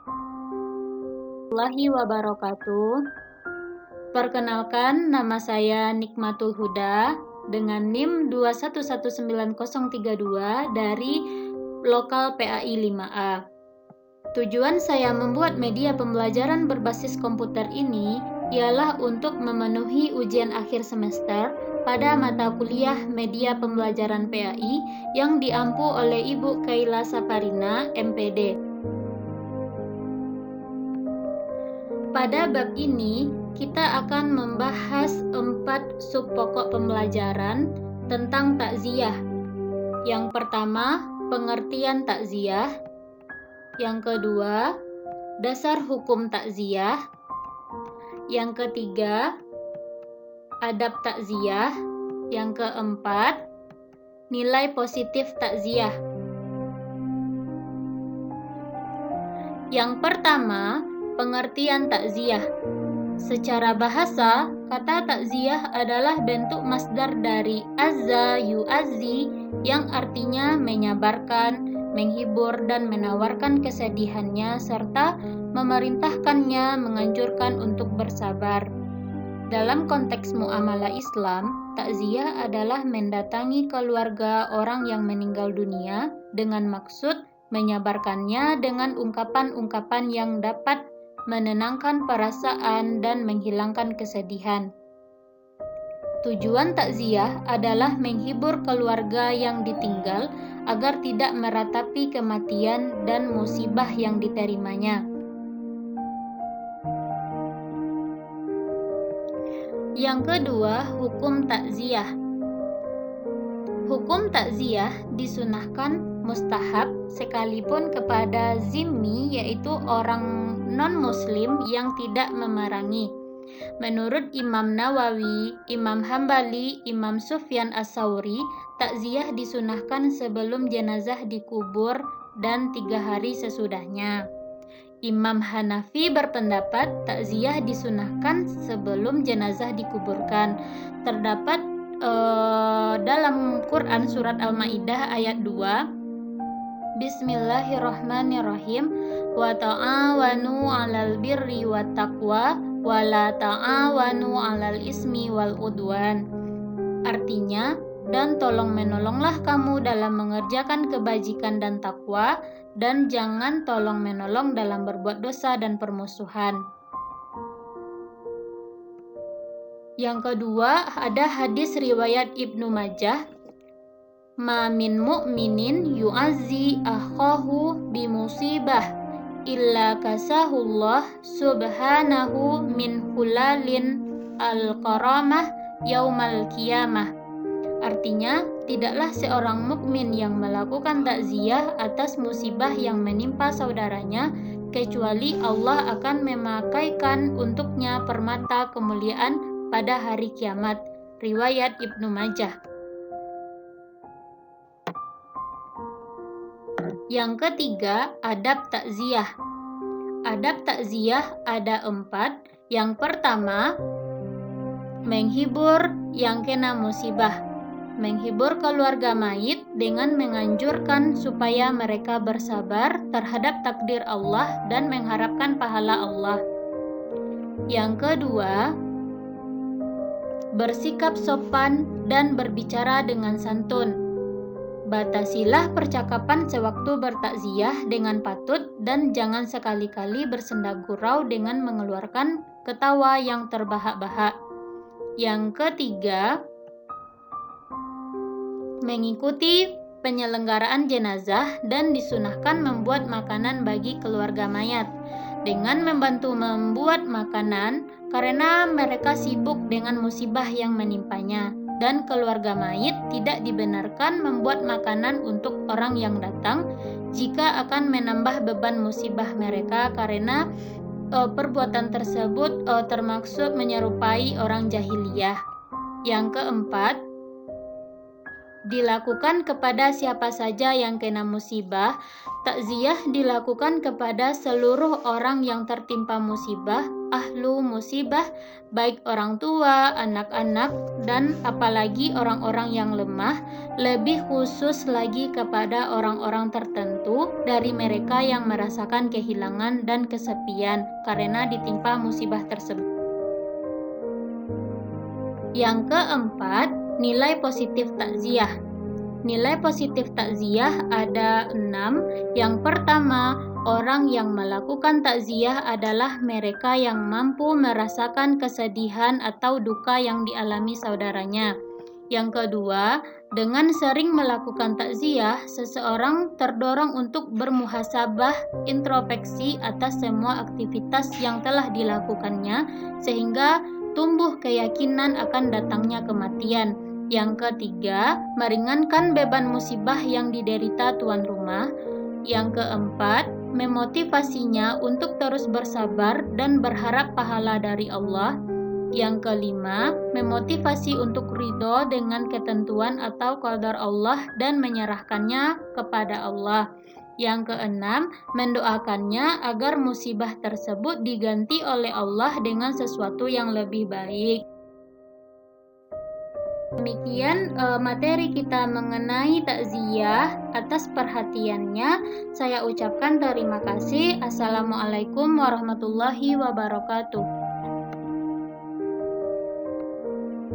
Warahmatullahi wabarakatuh. Perkenalkan, nama saya Nikmatul Huda dengan NIM 2119032 dari Lokal PAI 5A. Tujuan saya membuat media pembelajaran berbasis komputer ini ialah untuk memenuhi ujian akhir semester pada mata kuliah Media Pembelajaran PAI yang diampu oleh Ibu Kaila Saparina, MPD. Pada bab ini, kita akan membahas 4 sub pokok pembelajaran tentang takziah. Yang pertama, pengertian takziah. Yang kedua, dasar hukum takziah. Yang ketiga, adab takziah. Yang keempat, nilai positif takziah. Yang pertama, pengertian takziah. Secara bahasa, kata takziah adalah bentuk masdar dari azza yu'azzi yang artinya menyabarkan, menghibur dan menawarkan kesedihannya serta memerintahkannya menganjurkan untuk bersabar. Dalam konteks muamalah Islam, takziah adalah mendatangi keluarga orang yang meninggal dunia dengan maksud menyabarkannya dengan ungkapan-ungkapan yang dapat menenangkan perasaan dan menghilangkan kesedihan. Tujuan takziah adalah menghibur keluarga yang ditinggal agar tidak meratapi kematian dan musibah yang diterimanya. Yang kedua, hukum takziah. Hukum takziah disunahkan mustahab sekalipun kepada zimmi, yaitu orang non-muslim yang tidak memerangi. Menurut Imam Nawawi, Imam Hambali, Imam Sufyan As-Sauri, takziah disunahkan sebelum jenazah dikubur dan 3 hari sesudahnya. Imam Hanafi berpendapat takziah disunahkan sebelum jenazah dikuburkan. Terdapat dalam Quran surat Al-Maidah ayat 2, Bismillahirrahmanirrahim, wa ta'awanu 'alal birri wat taqwa wa la ta'awanu 'alal ismi wal udwan. Artinya, dan tolong menolonglah kamu dalam mengerjakan kebajikan dan takwa, dan jangan tolong menolong dalam berbuat dosa dan permusuhan. Yang kedua, ada hadis riwayat Ibnu Majah, ma min mu'minin yu'azzi akhahu bimusibah illa kasahullah subhanahu min hulalin al-karamah yaumal qiyamah. Artinya, tidaklah seorang mukmin yang melakukan takziah atas musibah yang menimpa saudaranya, kecuali Allah akan memakaikan untuknya permata kemuliaan pada hari kiamat. Riwayat Ibnu Majah. Yang ketiga, adab takziah. Adab takziah ada 4. Yang pertama, menghibur yang kena musibah. Menghibur keluarga mayit dengan menganjurkan supaya mereka bersabar terhadap takdir Allah dan mengharapkan pahala Allah. Yang kedua, bersikap sopan dan berbicara dengan santun. Batasilah percakapan sewaktu bertakziah dengan patut dan jangan sekali-kali bersenda gurau dengan mengeluarkan ketawa yang terbahak-bahak. Yang ketiga, mengikuti penyelenggaraan jenazah dan disunahkan membuat makanan bagi keluarga mayat. Dengan membantu membuat makanan karena mereka sibuk dengan musibah yang menimpanya, dan keluarga mayit tidak dibenarkan membuat makanan untuk orang yang datang jika akan menambah beban musibah mereka karena perbuatan tersebut termaksud menyerupai orang jahiliyah. Yang keempat, dilakukan kepada siapa saja yang kena musibah. Takziah dilakukan kepada seluruh orang yang tertimpa musibah, ahlu musibah, baik orang tua, anak-anak, dan apalagi orang-orang yang lemah, lebih khusus lagi kepada orang-orang tertentu membantu dari mereka yang merasakan kehilangan dan kesepian karena ditimpa musibah tersebut. Yang keempat, nilai positif takziah. Nilai positif takziah ada 6. Yang pertama, orang yang melakukan takziah adalah mereka yang mampu merasakan kesedihan atau duka yang dialami saudaranya. Yang kedua, dengan sering melakukan takziah, seseorang terdorong untuk bermuhasabah, introspeksi atas semua aktivitas yang telah dilakukannya, sehingga tumbuh keyakinan akan datangnya kematian. Yang ketiga, meringankan beban musibah yang diderita tuan rumah. Yang keempat, memotivasinya untuk terus bersabar dan berharap pahala dari Allah. Yang kelima, memotivasi untuk ridho dengan ketentuan atau qadar Allah dan menyerahkannya kepada Allah. Yang keenam, mendoakannya agar musibah tersebut diganti oleh Allah dengan sesuatu yang lebih baik. Demikian materi kita mengenai takziah. Atas perhatiannya, saya ucapkan terima kasih. Assalamualaikum warahmatullahi wabarakatuh.